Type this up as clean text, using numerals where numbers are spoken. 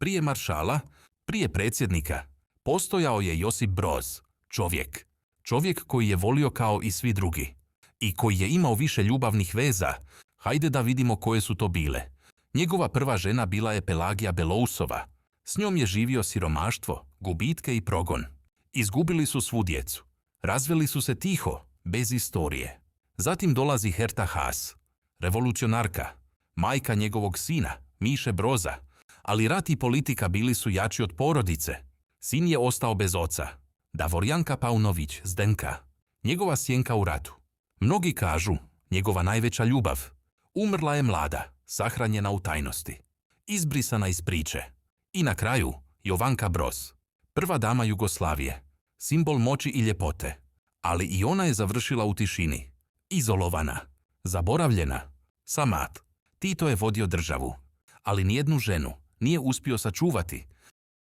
Prije maršala, prije predsjednika, postojao je Josip Broz, čovjek. Čovjek koji je volio kao i svi drugi. I koji je imao više ljubavnih veza. Hajde da vidimo koje su to bile. Njegova prva žena bila je Pelagija Belousova. S njom je živio siromaštvo, gubitke i progon. Izgubili su svu djecu. Razveli su se tiho, bez istorije. Zatim dolazi Herta Haas, revolucionarka, majka njegovog sina, Miše Broza, ali rat i politika bili su jači od porodice. Sin je ostao bez oca. Davorjanka Paunović, Zdenka, njegova sjenka u ratu. Mnogi kažu, njegova najveća ljubav. Umrla je mlada, sahranjena u tajnosti. Izbrisana iz priče. I na kraju, Jovanka Broz, prva dama Jugoslavije, simbol moći i ljepote. Ali i ona je završila u tišini. Izolovana, zaboravljena, samat. Tito je vodio državu, ali nijednu ženu nije uspio sačuvati,